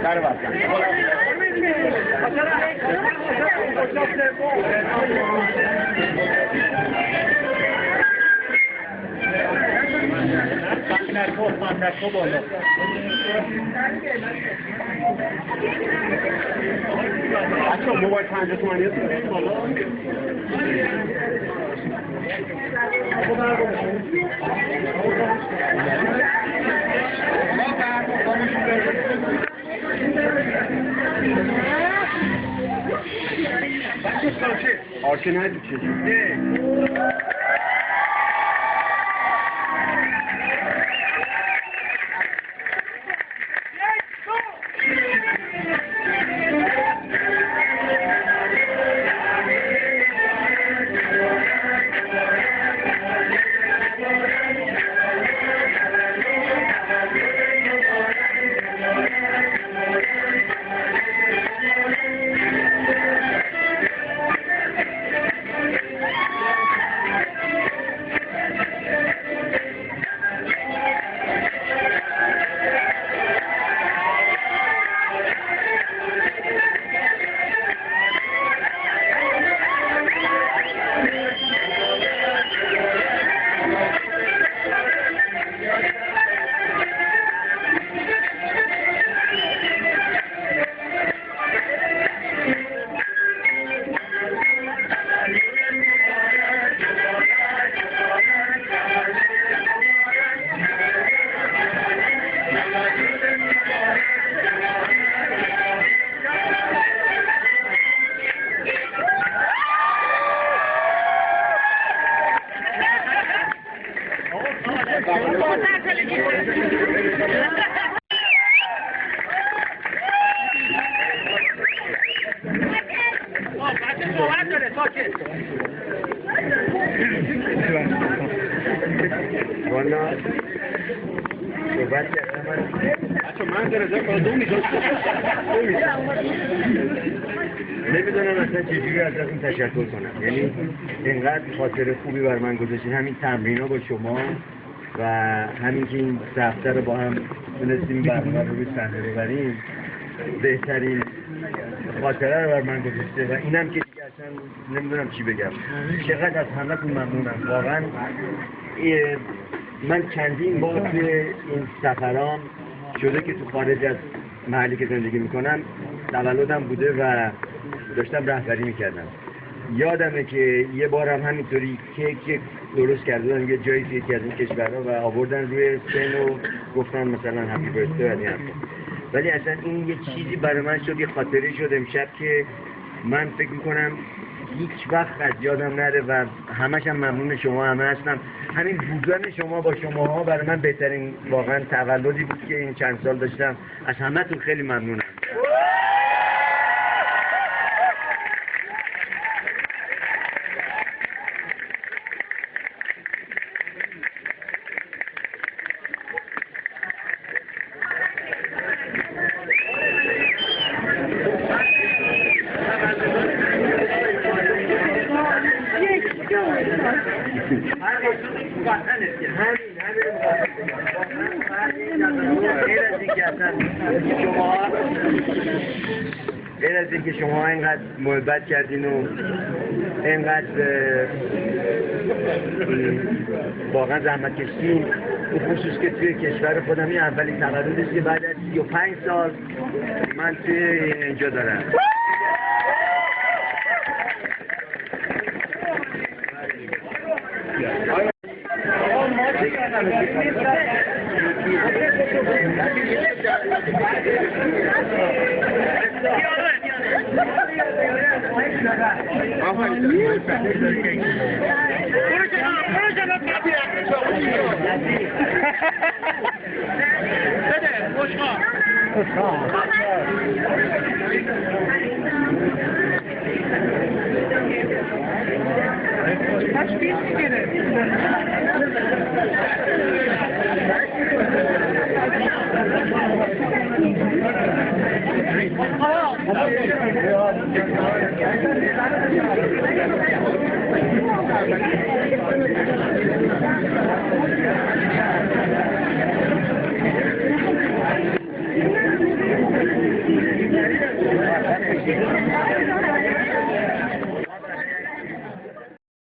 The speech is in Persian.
در وطن نرکو بالا بچه موبایل 50 تومانی هست بالا آرچه ندید چه والا صحبت کردم من در ازا کنم نمیدونم اصلا چجوری ازتون تشکر کنم. یعنی اینقدر خاطر خوبی بر من گذاشتین، همین تمرین ها با شما و همین که این دفتر رو با هم تونستیم برنامه رو روی صحنه ببریم، بهترین خاطره رو بر من گذاشته و اینم که دیگه اصلا نمیدونم چی بگم. چقدر از همه‌تون ممنونم واقعا. من چندین بار توی این سفرام شده که تو خارج از محلی که زندگی میکنم تولدم بوده و داشتم رهبری میکردم. یادمه که یه بارم همینطوری کیک درست کردن یه جایی یکی از این کشورها و آوردن روی سن و گفتن مثلا هپی برثدی و این حرفا. ولی اصلا این یه چیزی برای من شد، یه خاطره شد امشب که من فکر میکنم هیچ وقت از یادم نره و همش هم ممنون شما همه هستم. همین بودن شما با شماها برای من بهترین واقعا تولدی بود که این چند سال داشتم. از همه‌تون خیلی ممنونم. غیر از اینکه شما اینقدر محبت کردین و اینقدر واقعا زحمت کشیدین، به خصوص که توی کشور خودم این اولین تولدیه که بعد از 35 سال من توی اینجا دارم. دیگه